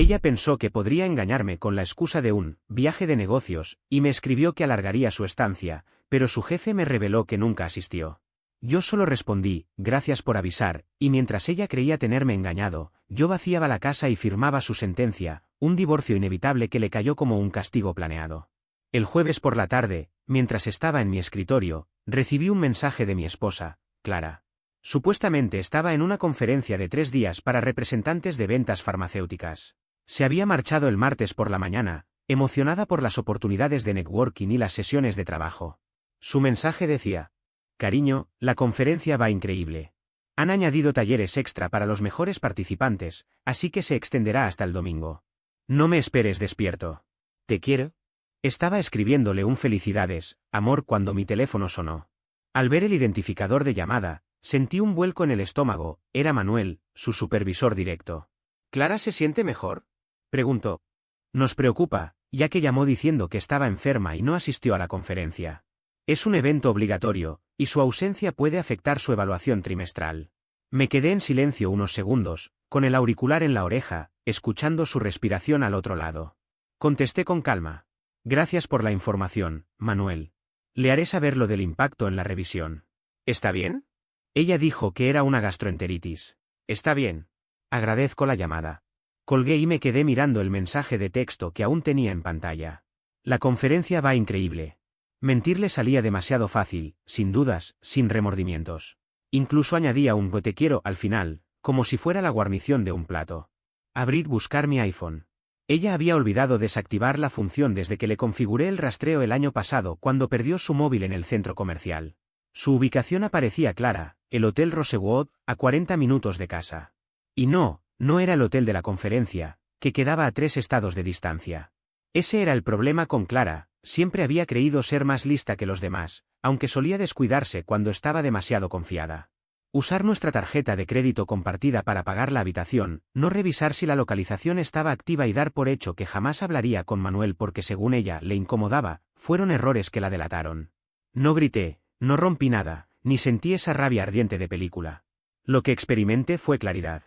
Ella pensó que podría engañarme con la excusa de un viaje de negocios, y me escribió que alargaría su estancia, pero su jefe me reveló que nunca asistió. Yo solo respondí, gracias por avisar, y mientras ella creía tenerme engañado, yo vaciaba la casa y firmaba su sentencia, un divorcio inevitable que le cayó como un castigo planeado. El jueves por la tarde, mientras estaba en mi escritorio, recibí un mensaje de mi esposa, Clara. Supuestamente estaba en una conferencia de 3 días para representantes de ventas farmacéuticas. Se había marchado el martes por la mañana, emocionada por las oportunidades de networking y las sesiones de trabajo. Su mensaje decía: cariño, la conferencia va increíble. Han añadido talleres extra para los mejores participantes, así que se extenderá hasta el domingo. No me esperes despierto. Te quiero. Estaba escribiéndole un felicidades, amor, cuando mi teléfono sonó. Al ver el identificador de llamada, sentí un vuelco en el estómago. Era Manuel, su supervisor directo. ¿Clara se siente mejor?, preguntó. Nos preocupa, ya que llamó diciendo que estaba enferma y no asistió a la conferencia. Es un evento obligatorio, y su ausencia puede afectar su evaluación trimestral. Me quedé en silencio unos segundos, con el auricular en la oreja, escuchando su respiración al otro lado. Contesté con calma. Gracias por la información, Manuel. Le haré saber lo del impacto en la revisión. ¿Está bien? Ella dijo que era una gastroenteritis. Está bien. Agradezco la llamada. Colgué y me quedé mirando el mensaje de texto que aún tenía en pantalla. La conferencia va increíble. Mentirle salía demasiado fácil, sin dudas, sin remordimientos. Incluso añadía un "te quiero" al final, como si fuera la guarnición de un plato. Abrí buscar mi iPhone. Ella había olvidado desactivar la función desde que le configuré el rastreo el año pasado cuando perdió su móvil en el centro comercial. Su ubicación aparecía clara, el Hotel Rosewood, a 40 minutos de casa. Y no era el hotel de la conferencia, que quedaba a 3 estados de distancia. Ese era el problema con Clara. Siempre había creído ser más lista que los demás, aunque solía descuidarse cuando estaba demasiado confiada. Usar nuestra tarjeta de crédito compartida para pagar la habitación, no revisar si la localización estaba activa y dar por hecho que jamás hablaría con Manuel porque según ella le incomodaba, fueron errores que la delataron. No grité, no rompí nada, ni sentí esa rabia ardiente de película. Lo que experimenté fue claridad.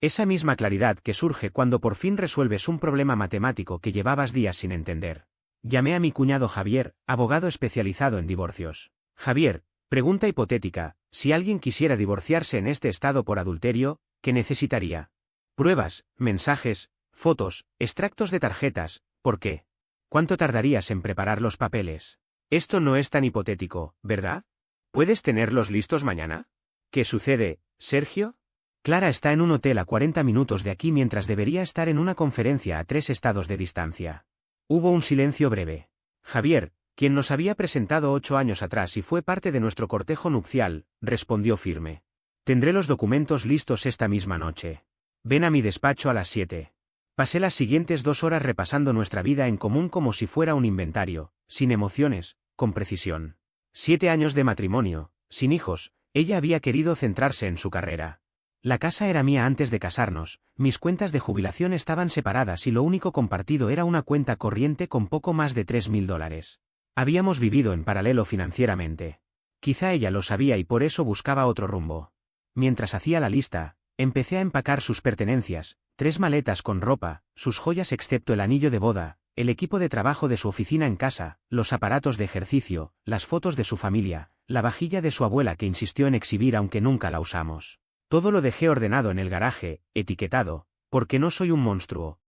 Esa misma claridad que surge cuando por fin resuelves un problema matemático que llevabas días sin entender. Llamé a mi cuñado Javier, abogado especializado en divorcios. Javier, pregunta hipotética, si alguien quisiera divorciarse en este estado por adulterio, ¿qué necesitaría? Pruebas, mensajes, fotos, extractos de tarjetas. ¿Por qué? ¿Cuánto tardarías en preparar los papeles? Esto no es tan hipotético, ¿verdad? ¿Puedes tenerlos listos mañana? ¿Qué sucede, Sergio? Clara está en un hotel a 40 minutos de aquí mientras debería estar en una conferencia a 3 estados de distancia. Hubo un silencio breve. Javier, quien nos había presentado 8 años atrás y fue parte de nuestro cortejo nupcial, respondió firme. Tendré los documentos listos esta misma noche. Ven a mi despacho a las 7. Pasé las siguientes 2 horas repasando nuestra vida en común como si fuera un inventario, sin emociones, con precisión. 7 años de matrimonio, sin hijos, ella había querido centrarse en su carrera. La casa era mía antes de casarnos, mis cuentas de jubilación estaban separadas y lo único compartido era una cuenta corriente con poco más de $3.000. Habíamos vivido en paralelo financieramente. Quizá ella lo sabía y por eso buscaba otro rumbo. Mientras hacía la lista, empecé a empacar sus pertenencias, 3 maletas con ropa, sus joyas excepto el anillo de boda, el equipo de trabajo de su oficina en casa, los aparatos de ejercicio, las fotos de su familia, la vajilla de su abuela que insistió en exhibir aunque nunca la usamos. Todo lo dejé ordenado en el garaje, etiquetado, porque no soy un monstruo.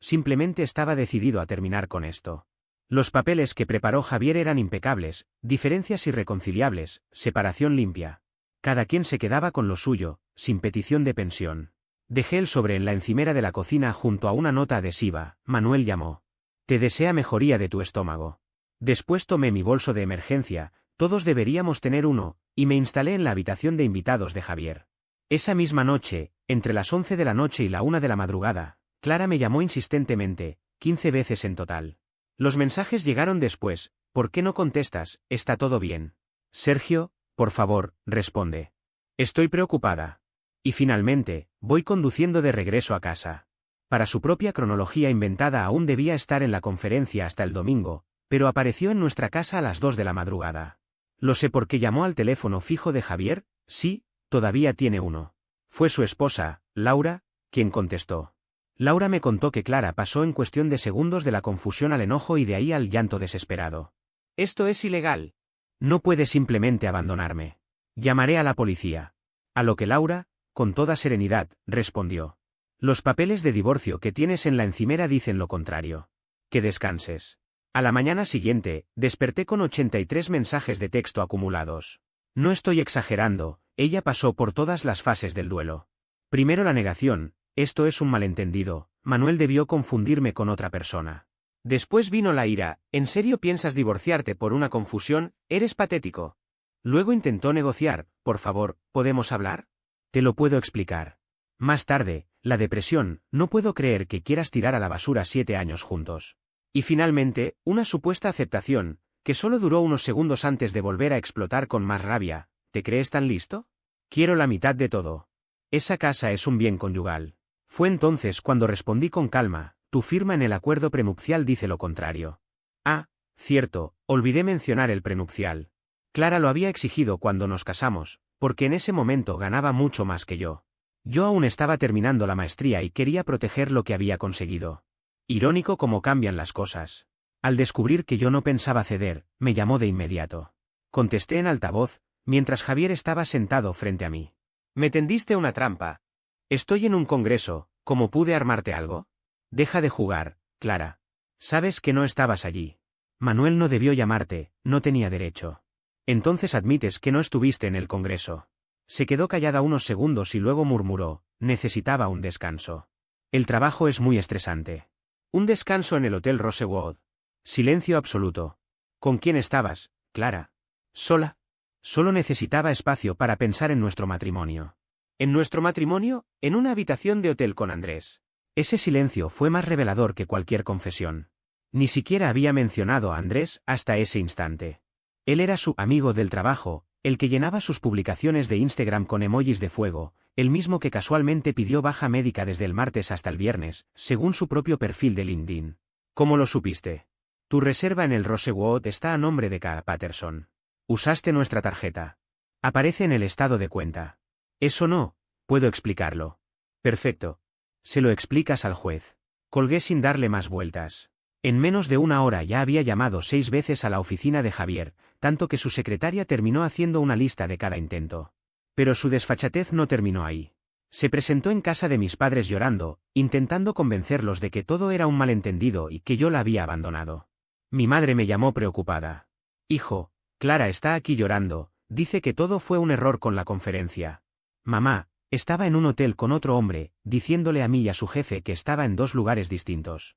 Simplemente estaba decidido a terminar con esto. Los papeles que preparó Javier eran impecables, diferencias irreconciliables, separación limpia. Cada quien se quedaba con lo suyo, sin petición de pensión. Dejé el sobre en la encimera de la cocina junto a una nota adhesiva. Manuel llamó. Te desea mejoría de tu estómago. Después tomé mi bolso de emergencia, todos deberíamos tener uno, y me instalé en la habitación de invitados de Javier. Esa misma noche, entre las 11 de la noche y la 1 de la madrugada, Clara me llamó insistentemente, 15 veces en total. Los mensajes llegaron después. ¿Por qué no contestas? ¿Está todo bien? Sergio, por favor, responde. Estoy preocupada. Y finalmente, voy conduciendo de regreso a casa. Para su propia cronología inventada aún debía estar en la conferencia hasta el domingo, pero apareció en nuestra casa a las 2 de la madrugada. Lo sé porque llamó al teléfono fijo de Javier. Sí, todavía tiene uno. Fue su esposa, Laura, quien contestó. Laura me contó que Clara pasó en cuestión de segundos de la confusión al enojo y de ahí al llanto desesperado. Esto es ilegal. No puede simplemente abandonarme. Llamaré a la policía. A lo que Laura, con toda serenidad, respondió. Los papeles de divorcio que tienes en la encimera dicen lo contrario. Que descanses. A la mañana siguiente, desperté con 83 mensajes de texto acumulados. No estoy exagerando, ella pasó por todas las fases del duelo. Primero la negación, esto es un malentendido, Manuel debió confundirme con otra persona. Después vino la ira, ¿en serio piensas divorciarte por una confusión? Eres patético. Luego intentó negociar, por favor, ¿podemos hablar? Te lo puedo explicar. Más tarde, la depresión, no puedo creer que quieras tirar a la basura 7 años juntos. Y finalmente, una supuesta aceptación, que solo duró unos segundos antes de volver a explotar con más rabia. ¿Te crees tan listo? Quiero la mitad de todo. Esa casa es un bien conyugal. Fue entonces cuando respondí con calma, tu firma en el acuerdo prenupcial dice lo contrario. Ah, cierto, olvidé mencionar el prenupcial. Clara lo había exigido cuando nos casamos, porque en ese momento ganaba mucho más que yo. Yo aún estaba terminando la maestría y quería proteger lo que había conseguido. Irónico cómo cambian las cosas. Al descubrir que yo no pensaba ceder, me llamó de inmediato. Contesté en altavoz, mientras Javier estaba sentado frente a mí. Me tendiste una trampa. Estoy en un congreso, ¿cómo pude armarte algo? Deja de jugar, Clara. Sabes que no estabas allí. Manuel no debió llamarte, no tenía derecho. Entonces admites que no estuviste en el congreso. Se quedó callada unos segundos y luego murmuró, necesitaba un descanso. El trabajo es muy estresante. Un descanso en el Hotel Rosewood. Silencio absoluto. ¿Con quién estabas, Clara? ¿Sola? Solo necesitaba espacio para pensar en nuestro matrimonio. ¿En nuestro matrimonio? En una habitación de hotel con Andrés. Ese silencio fue más revelador que cualquier confesión. Ni siquiera había mencionado a Andrés hasta ese instante. Él era su amigo del trabajo, el que llenaba sus publicaciones de Instagram con emojis de fuego, el mismo que casualmente pidió baja médica desde el martes hasta el viernes, según su propio perfil de LinkedIn. ¿Cómo lo supiste? Tu reserva en el Rosewood está a nombre de K. Patterson. Usaste nuestra tarjeta. Aparece en el estado de cuenta. Eso no, puedo explicarlo. Perfecto. Se lo explicas al juez. Colgué sin darle más vueltas. En menos de una hora ya había llamado 6 veces a la oficina de Javier, tanto que su secretaria terminó haciendo una lista de cada intento. Pero su desfachatez no terminó ahí. Se presentó en casa de mis padres llorando, intentando convencerlos de que todo era un malentendido y que yo la había abandonado. Mi madre me llamó preocupada. Hijo, Clara está aquí llorando, dice que todo fue un error con la conferencia. Mamá, estaba en un hotel con otro hombre, diciéndole a mí y a su jefe que estaba en 2 lugares distintos.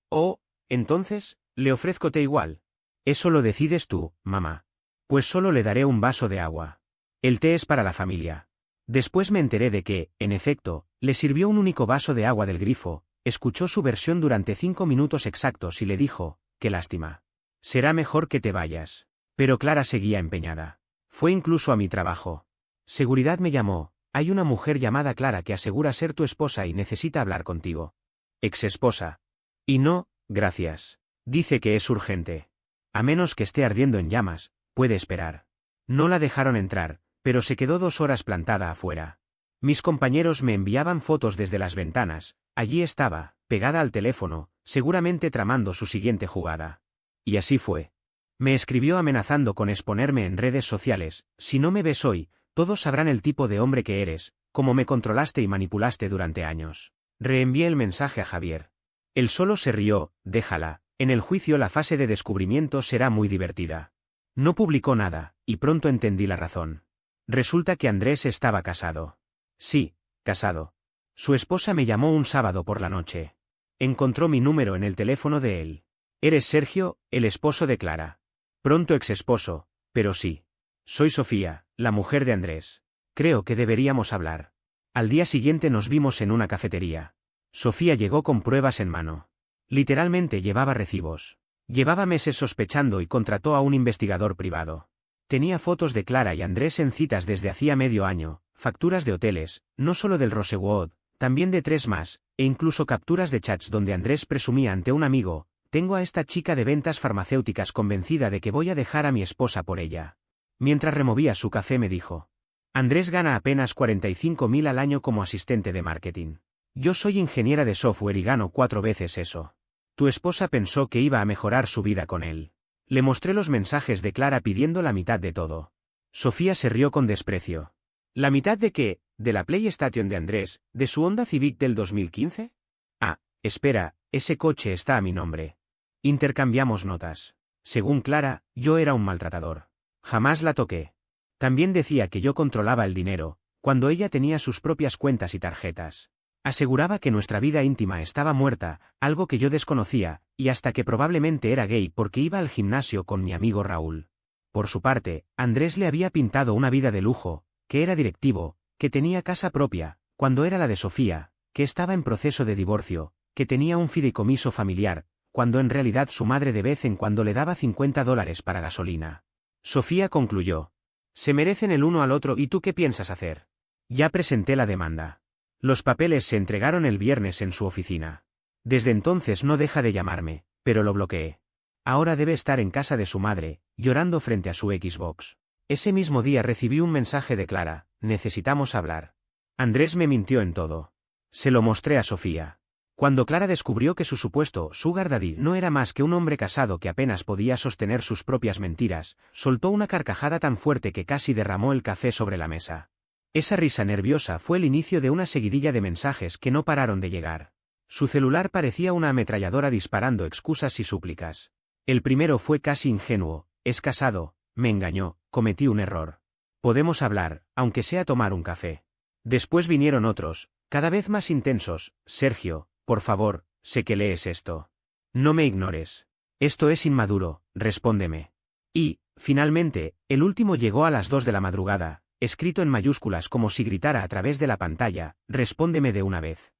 Oh, entonces, le ofrezco té igual. Eso lo decides tú, mamá. Pues solo le daré un vaso de agua. El té es para la familia. Después me enteré de que, en efecto, le sirvió un único vaso de agua del grifo, escuchó su versión durante 5 minutos exactos y le dijo, qué lástima. Será mejor que te vayas. Pero Clara seguía empeñada. Fue incluso a mi trabajo. Seguridad me llamó, hay una mujer llamada Clara que asegura ser tu esposa y necesita hablar contigo. Exesposa. Y no, gracias. Dice que es urgente. A menos que esté ardiendo en llamas, puede esperar. No la dejaron entrar, pero se quedó 2 horas plantada afuera. Mis compañeros me enviaban fotos desde las ventanas, allí estaba, pegada al teléfono, seguramente tramando su siguiente jugada. Y así fue. Me escribió amenazando con exponerme en redes sociales, si no me ves hoy, todos sabrán el tipo de hombre que eres, cómo me controlaste y manipulaste durante años. Reenvié el mensaje a Javier. Él solo se rió, déjala, en el juicio la fase de descubrimiento será muy divertida. No publicó nada, y pronto entendí la razón. Resulta que Andrés estaba casado. Sí, casado. Su esposa me llamó un sábado por la noche. Encontró mi número en el teléfono de él. Eres Sergio, el esposo de Clara. Pronto exesposo, pero sí. Soy Sofía, la mujer de Andrés. Creo que deberíamos hablar. Al día siguiente nos vimos en una cafetería. Sofía llegó con pruebas en mano. Literalmente llevaba recibos. Llevaba meses sospechando y contrató a un investigador privado. Tenía fotos de Clara y Andrés en citas desde hacía medio año, facturas de hoteles, no solo del Rosewood, también de 3 más, e incluso capturas de chats donde Andrés presumía ante un amigo, tengo a esta chica de ventas farmacéuticas convencida de que voy a dejar a mi esposa por ella. Mientras removía su café me dijo. Andrés gana apenas 45.000 al año como asistente de marketing. Yo soy ingeniera de software y gano 4 veces eso. Tu esposa pensó que iba a mejorar su vida con él. Le mostré los mensajes de Clara pidiendo la mitad de todo. Sofía se rió con desprecio. ¿La mitad de qué? ¿De la PlayStation de Andrés, de su Honda Civic del 2015? Ah, espera, ese coche está a mi nombre. Intercambiamos notas. Según Clara, yo era un maltratador. Jamás la toqué. También decía que yo controlaba el dinero, cuando ella tenía sus propias cuentas y tarjetas. Aseguraba que nuestra vida íntima estaba muerta, algo que yo desconocía, y hasta que probablemente era gay porque iba al gimnasio con mi amigo Raúl. Por su parte, Andrés le había pintado una vida de lujo, que era directivo, que tenía casa propia, cuando era la de Sofía, que estaba en proceso de divorcio, que tenía un fideicomiso familiar, cuando en realidad su madre de vez en cuando le daba $50 para gasolina. Sofía concluyó. Se merecen el uno al otro ¿y tú qué piensas hacer? Ya presenté la demanda. Los papeles se entregaron el viernes en su oficina. Desde entonces no deja de llamarme, pero lo bloqueé. Ahora debe estar en casa de su madre, llorando frente a su Xbox. Ese mismo día recibí un mensaje de Clara, necesitamos hablar. Andrés me mintió en todo. Se lo mostré a Sofía. Cuando Clara descubrió que su supuesto sugar daddy no era más que un hombre casado que apenas podía sostener sus propias mentiras, soltó una carcajada tan fuerte que casi derramó el café sobre la mesa. Esa risa nerviosa fue el inicio de una seguidilla de mensajes que no pararon de llegar. Su celular parecía una ametralladora disparando excusas y súplicas. El primero fue casi ingenuo, es casado, me engañó, cometí un error. Podemos hablar, aunque sea tomar un café. Después vinieron otros, cada vez más intensos, Sergio, por favor, sé que lees esto. No me ignores. Esto es inmaduro, respóndeme. Y, finalmente, el último llegó a las 2 de la madrugada, escrito en mayúsculas como si gritara a través de la pantalla, respóndeme de una vez.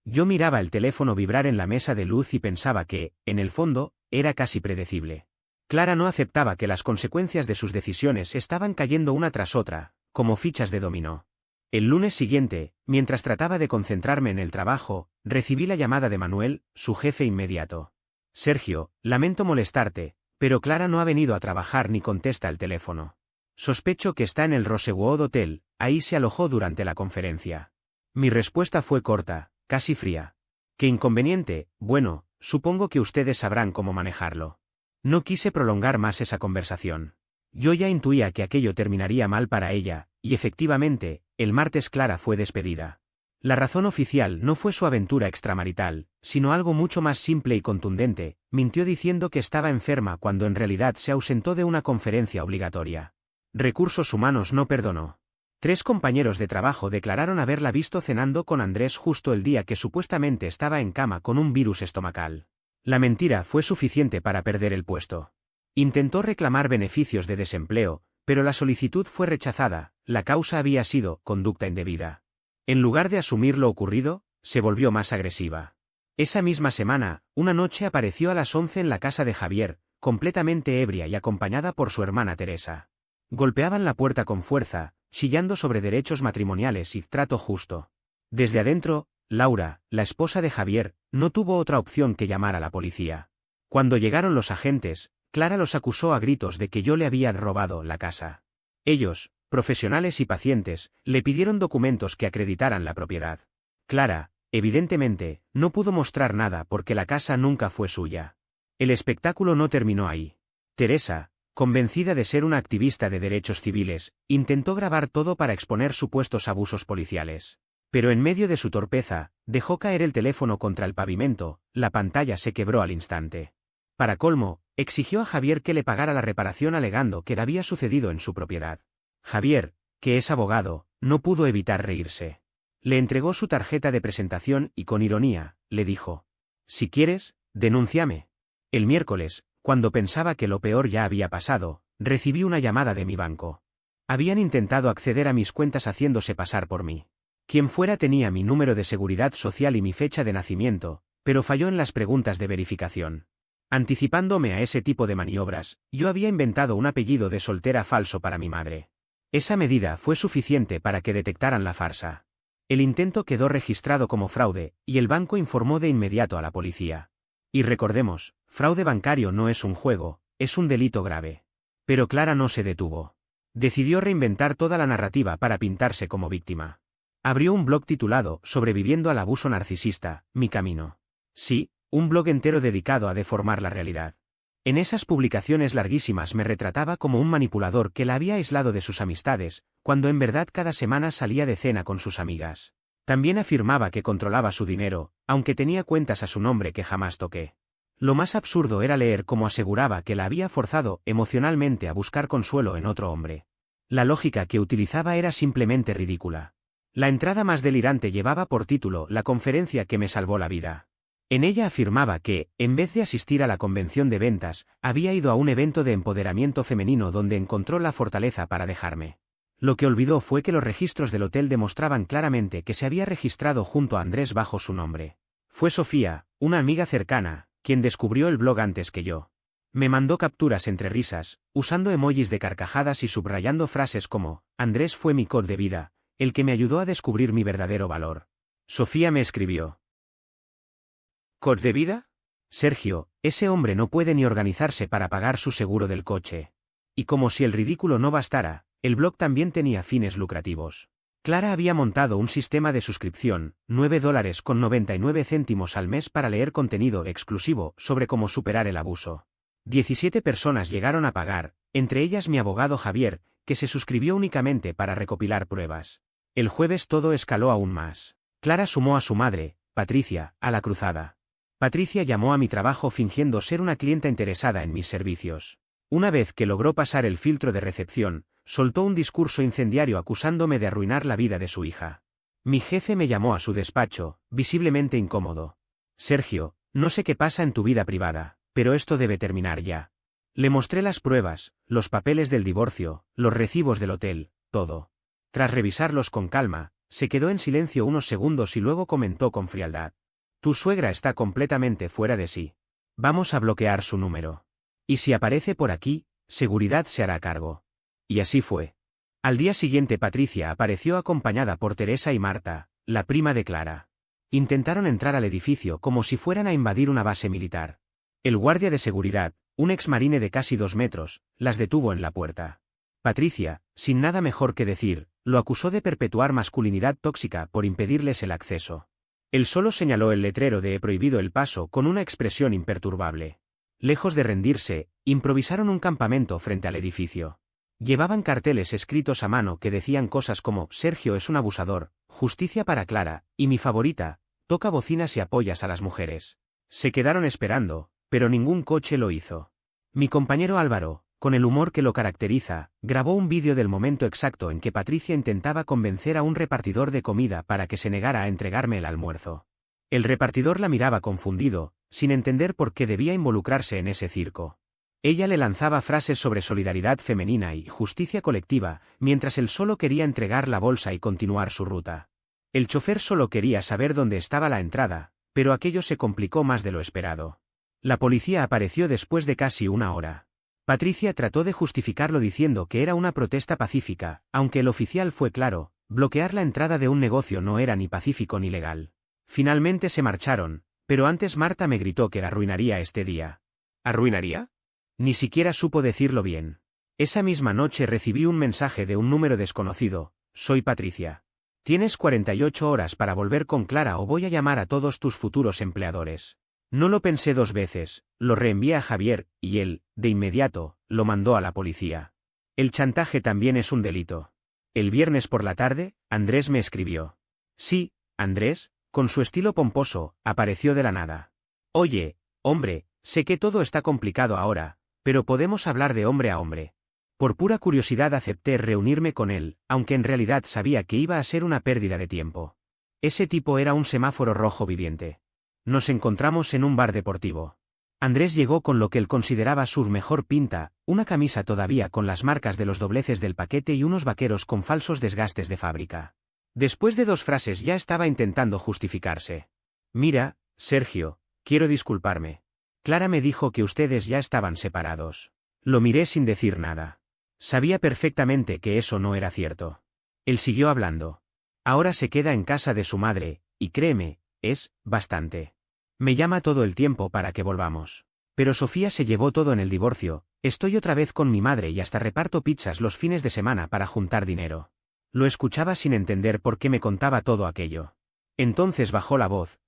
Yo miraba el teléfono vibrar en la mesa de luz y pensaba que, en el fondo, era casi predecible. Clara no aceptaba que las consecuencias de sus decisiones estaban cayendo una tras otra, como fichas de dominó. El lunes siguiente, mientras trataba de concentrarme en el trabajo, recibí la llamada de Manuel, su jefe inmediato. Sergio, lamento molestarte, pero Clara no ha venido a trabajar ni contesta el teléfono. Sospecho que está en el Rosewood Hotel, ahí se alojó durante la conferencia. Mi respuesta fue corta, casi fría. ¿Qué inconveniente? Bueno, supongo que ustedes sabrán cómo manejarlo. No quise prolongar más esa conversación. Yo ya intuía que aquello terminaría mal para ella, y efectivamente, el martes Clara fue despedida. La razón oficial no fue su aventura extramarital, sino algo mucho más simple y contundente, mintió diciendo que estaba enferma cuando en realidad se ausentó de una conferencia obligatoria. Recursos Humanos no perdonó. 3 compañeros de trabajo declararon haberla visto cenando con Andrés justo el día que supuestamente estaba en cama con un virus estomacal. La mentira fue suficiente para perder el puesto. Intentó reclamar beneficios de desempleo, pero la solicitud fue rechazada, la causa había sido conducta indebida. En lugar de asumir lo ocurrido, se volvió más agresiva. Esa misma semana, una noche apareció a las 11 en la casa de Javier, completamente ebria y acompañada por su hermana Teresa. Golpeaban la puerta con fuerza, chillando sobre derechos matrimoniales y trato justo. Desde adentro, Laura, la esposa de Javier, no tuvo otra opción que llamar a la policía. Cuando llegaron los agentes, Clara los acusó a gritos de que yo le había robado la casa. Ellos, profesionales y pacientes, le pidieron documentos que acreditaran la propiedad. Clara, evidentemente, no pudo mostrar nada porque la casa nunca fue suya. El espectáculo no terminó ahí. Teresa, convencida de ser una activista de derechos civiles, intentó grabar todo para exponer supuestos abusos policiales. Pero en medio de su torpeza, dejó caer el teléfono contra el pavimento, la pantalla se quebró al instante. Para colmo, exigió a Javier que le pagara la reparación alegando que había sucedido en su propiedad. Javier, que es abogado, no pudo evitar reírse. Le entregó su tarjeta de presentación y con ironía, le dijo: «Si quieres, denúnciame». El miércoles, cuando pensaba que lo peor ya había pasado, recibí una llamada de mi banco. Habían intentado acceder a mis cuentas haciéndose pasar por mí. Quien fuera tenía mi número de seguridad social y mi fecha de nacimiento, pero falló en las preguntas de verificación. Anticipándome a ese tipo de maniobras, yo había inventado un apellido de soltera falso para mi madre. Esa medida fue suficiente para que detectaran la farsa. El intento quedó registrado como fraude, y el banco informó de inmediato a la policía. Y recordemos, fraude bancario no es un juego, es un delito grave. Pero Clara no se detuvo. Decidió reinventar toda la narrativa para pintarse como víctima. Abrió un blog titulado Sobreviviendo al abuso narcisista, mi camino. Sí, un blog entero dedicado a deformar la realidad. En esas publicaciones larguísimas me retrataba como un manipulador que la había aislado de sus amistades, cuando en verdad cada semana salía de cena con sus amigas. También afirmaba que controlaba su dinero, aunque tenía cuentas a su nombre que jamás toqué. Lo más absurdo era leer cómo aseguraba que la había forzado emocionalmente a buscar consuelo en otro hombre. La lógica que utilizaba era simplemente ridícula. La entrada más delirante llevaba por título La conferencia que me salvó la vida. En ella afirmaba que, en vez de asistir a la convención de ventas, había ido a un evento de empoderamiento femenino donde encontró la fortaleza para dejarme. Lo que olvidó fue que los registros del hotel demostraban claramente que se había registrado junto a Andrés bajo su nombre. Fue Sofía, una amiga cercana, quien descubrió el blog antes que yo. Me mandó capturas entre risas, usando emojis de carcajadas y subrayando frases como, Andrés fue mi coach de vida, el que me ayudó a descubrir mi verdadero valor. Sofía me escribió. ¿Coach de vida? Sergio, ese hombre no puede ni organizarse para pagar su seguro del coche. Y como si el ridículo no bastara, el blog también tenía fines lucrativos. Clara había montado un sistema de suscripción, $9.99 al mes para leer contenido exclusivo sobre cómo superar el abuso. 17 personas llegaron a pagar, entre ellas mi abogado Javier, que se suscribió únicamente para recopilar pruebas. El jueves todo escaló aún más. Clara sumó a su madre, Patricia, a la cruzada. Patricia llamó a mi trabajo fingiendo ser una clienta interesada en mis servicios. Una vez que logró pasar el filtro de recepción, soltó un discurso incendiario acusándome de arruinar la vida de su hija. Mi jefe me llamó a su despacho, visiblemente incómodo. Sergio, no sé qué pasa en tu vida privada, pero esto debe terminar ya. Le mostré las pruebas, los papeles del divorcio, los recibos del hotel, todo. Tras revisarlos con calma, se quedó en silencio unos segundos y luego comentó con frialdad. Tu suegra está completamente fuera de sí. Vamos a bloquear su número. Y si aparece por aquí, seguridad se hará cargo. Y así fue. Al día siguiente Patricia apareció acompañada por Teresa y Marta, la prima de Clara. Intentaron entrar al edificio como si fueran a invadir una base militar. El guardia de seguridad, un exmarine de casi 2 metros, las detuvo en la puerta. Patricia, sin nada mejor que decir, lo acusó de perpetuar masculinidad tóxica por impedirles el acceso. Él solo señaló el letrero de "He prohibido el paso" con una expresión imperturbable. Lejos de rendirse, improvisaron un campamento frente al edificio. Llevaban carteles escritos a mano que decían cosas como Sergio es un abusador, justicia para Clara, y mi favorita, toca bocinas y apoyas a las mujeres. Se quedaron esperando, pero ningún coche lo hizo. Mi compañero Álvaro, con el humor que lo caracteriza, grabó un vídeo del momento exacto en que Patricia intentaba convencer a un repartidor de comida para que se negara a entregarme el almuerzo. El repartidor la miraba confundido, sin entender por qué debía involucrarse en ese circo. Ella le lanzaba frases sobre solidaridad femenina y justicia colectiva, mientras él solo quería entregar la bolsa y continuar su ruta. El chofer solo quería saber dónde estaba la entrada, pero aquello se complicó más de lo esperado. La policía apareció después de casi una hora. Patricia trató de justificarlo diciendo que era una protesta pacífica, aunque el oficial fue claro, bloquear la entrada de un negocio no era ni pacífico ni legal. Finalmente se marcharon, pero antes Marta me gritó que arruinaría este día. ¿Arruinaría? Ni siquiera supo decirlo bien. Esa misma noche recibí un mensaje de un número desconocido, soy Patricia. Tienes 48 horas para volver con Clara o voy a llamar a todos tus futuros empleadores. No lo pensé 2 veces, lo reenvié a Javier, y él, de inmediato, lo mandó a la policía. El chantaje también es un delito. El viernes por la tarde, Andrés me escribió. Sí, Andrés, con su estilo pomposo, apareció de la nada. Oye, hombre, sé que todo está complicado ahora, pero podemos hablar de hombre a hombre. Por pura curiosidad acepté reunirme con él, aunque en realidad sabía que iba a ser una pérdida de tiempo. Ese tipo era un semáforo rojo viviente. Nos encontramos en un bar deportivo. Andrés llegó con lo que él consideraba su mejor pinta, una camisa todavía con las marcas de los dobleces del paquete y unos vaqueros con falsos desgastes de fábrica. Después de 2 frases ya estaba intentando justificarse. Mira, Sergio, quiero disculparme. Clara me dijo que ustedes ya estaban separados. Lo miré sin decir nada. Sabía perfectamente que eso no era cierto. Él siguió hablando. Ahora se queda en casa de su madre, y créeme, es bastante. Me llama todo el tiempo para que volvamos. Pero Sofía se llevó todo en el divorcio, estoy otra vez con mi madre y hasta reparto pizzas los fines de semana para juntar dinero. Lo escuchaba sin entender por qué me contaba todo aquello. Entonces bajó la voz,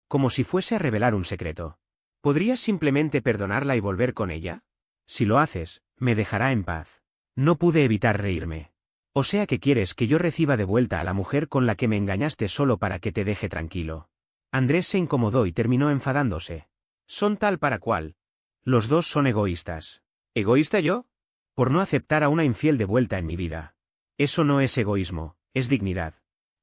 como si fuese a revelar un secreto. ¿Podrías simplemente perdonarla y volver con ella? Si lo haces, me dejará en paz. No pude evitar reírme. O sea que quieres que yo reciba de vuelta a la mujer con la que me engañaste solo para que te deje tranquilo. Andrés se incomodó y terminó enfadándose. Son tal para cual. Los dos son egoístas. ¿Egoísta yo? Por no aceptar a una infiel de vuelta en mi vida. Eso no es egoísmo, es dignidad.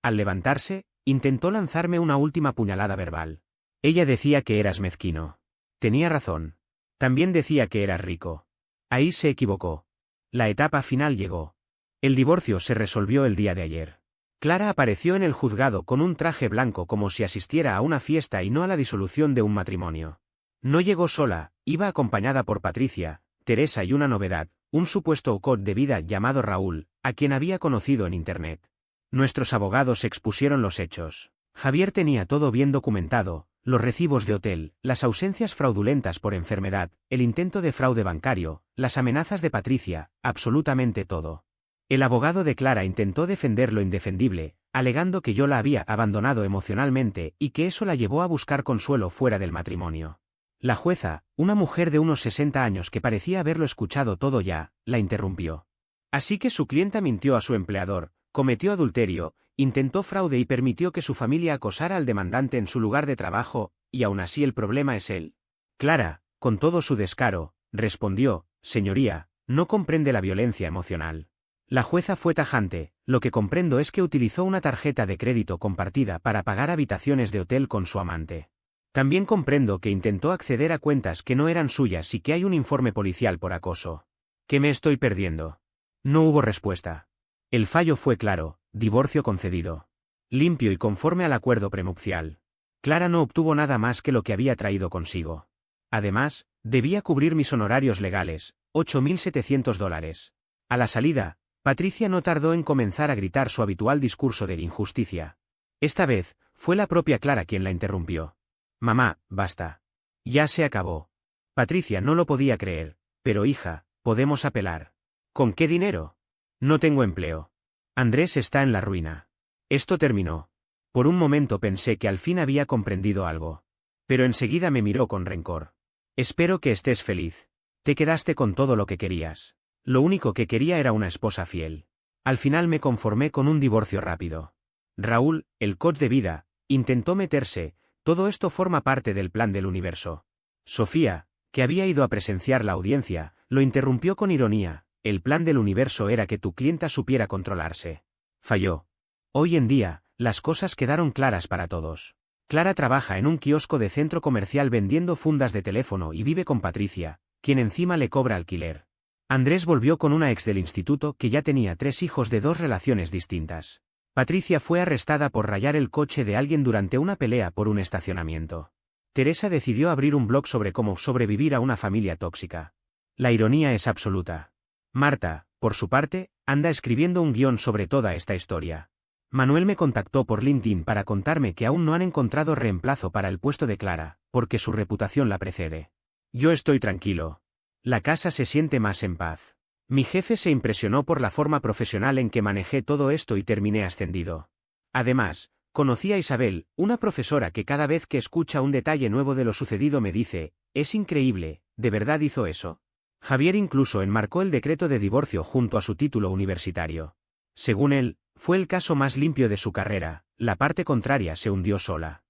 Al levantarse, intentó lanzarme una última puñalada verbal. Ella decía que eras mezquino. Tenía razón. También decía que eras rico. Ahí se equivocó. La etapa final llegó. El divorcio se resolvió el día de ayer. Clara apareció en el juzgado con un traje blanco como si asistiera a una fiesta y no a la disolución de un matrimonio. No llegó sola, iba acompañada por Patricia, Teresa y una novedad, un supuesto coach de vida llamado Raúl, a quien había conocido en Internet. Nuestros abogados expusieron los hechos. Javier tenía todo bien documentado, los recibos de hotel, las ausencias fraudulentas por enfermedad, el intento de fraude bancario, las amenazas de Patricia, absolutamente todo. El abogado de Clara intentó defender lo indefendible, alegando que yo la había abandonado emocionalmente y que eso la llevó a buscar consuelo fuera del matrimonio. La jueza, una mujer de unos 60 años que parecía haberlo escuchado todo ya, la interrumpió. Así que su clienta mintió a su empleador, cometió adulterio, intentó fraude y permitió que su familia acosara al demandante en su lugar de trabajo, y aún así el problema es él. Clara, con todo su descaro, respondió, señoría, no comprende la violencia emocional. La jueza fue tajante, lo que comprendo es que utilizó una tarjeta de crédito compartida para pagar habitaciones de hotel con su amante. También comprendo que intentó acceder a cuentas que no eran suyas y que hay un informe policial por acoso. ¿Qué me estoy perdiendo? No hubo respuesta. El fallo fue claro, divorcio concedido. Limpio y conforme al acuerdo prenupcial. Clara no obtuvo nada más que lo que había traído consigo. Además, debía cubrir mis honorarios legales, $8.700. A la salida, Patricia no tardó en comenzar a gritar su habitual discurso de injusticia. Esta vez, fue la propia Clara quien la interrumpió. Mamá, basta. Ya se acabó. Patricia no lo podía creer, pero hija, podemos apelar. ¿Con qué dinero? No tengo empleo. Andrés está en la ruina. Esto terminó. Por un momento pensé que al fin había comprendido algo. Pero enseguida me miró con rencor. Espero que estés feliz. Te quedaste con todo lo que querías. Lo único que quería era una esposa fiel. Al final me conformé con un divorcio rápido. Raúl, el coach de vida, intentó meterse, todo esto forma parte del plan del universo. Sofía, que había ido a presenciar la audiencia, lo interrumpió con ironía. El plan del universo era que tu clienta supiera controlarse. Falló. Hoy en día, las cosas quedaron claras para todos. Clara trabaja en un kiosco de centro comercial vendiendo fundas de teléfono y vive con Patricia, quien encima le cobra alquiler. Andrés volvió con una ex del instituto que ya tenía 3 hijos de 2 relaciones distintas. Patricia fue arrestada por rayar el coche de alguien durante una pelea por un estacionamiento. Teresa decidió abrir un blog sobre cómo sobrevivir a una familia tóxica. La ironía es absoluta. Marta, por su parte, anda escribiendo un guión sobre toda esta historia. Manuel me contactó por LinkedIn para contarme que aún no han encontrado reemplazo para el puesto de Clara, porque su reputación la precede. Yo estoy tranquilo. La casa se siente más en paz. Mi jefe se impresionó por la forma profesional en que manejé todo esto y terminé ascendido. Además, conocí a Isabel, una profesora que cada vez que escucha un detalle nuevo de lo sucedido me dice, es increíble, ¿de verdad hizo eso? Javier incluso enmarcó el decreto de divorcio junto a su título universitario. Según él, fue el caso más limpio de su carrera, la parte contraria se hundió sola.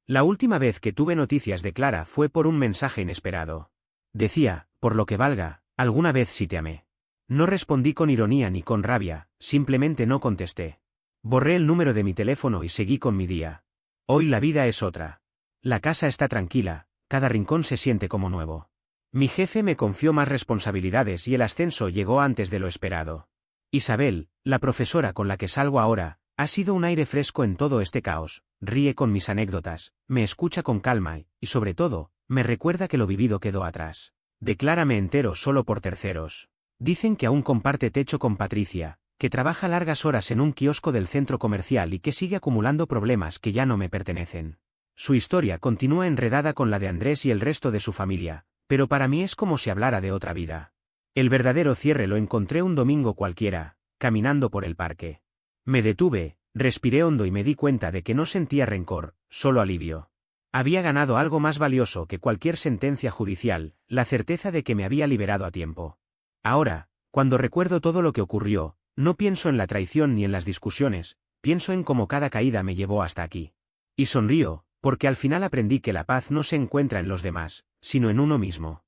La última vez que tuve noticias de Clara fue por un mensaje inesperado. Decía, por lo que valga, alguna vez sí te amé. No respondí con ironía ni con rabia, simplemente no contesté. Borré el número de mi teléfono y seguí con mi día. Hoy la vida es otra. La casa está tranquila, cada rincón se siente como nuevo. Mi jefe me confió más responsabilidades y el ascenso llegó antes de lo esperado. Isabel, la profesora con la que salgo ahora, ha sido un aire fresco en todo este caos, ríe con mis anécdotas, me escucha con calma y, sobre todo, me recuerda que lo vivido quedó atrás. Declárame entero solo por terceros. Dicen que aún comparte techo con Patricia, que trabaja largas horas en un kiosco del centro comercial y que sigue acumulando problemas que ya no me pertenecen. Su historia continúa enredada con la de Andrés y el resto de su familia, pero para mí es como si hablara de otra vida. El verdadero cierre lo encontré un domingo cualquiera, caminando por el parque. Me detuve, respiré hondo y me di cuenta de que no sentía rencor, solo alivio. Había ganado algo más valioso que cualquier sentencia judicial, la certeza de que me había liberado a tiempo. Ahora, cuando recuerdo todo lo que ocurrió, no pienso en la traición ni en las discusiones, pienso en cómo cada caída me llevó hasta aquí. Y sonrío, porque al final aprendí que la paz no se encuentra en los demás, sino en uno mismo.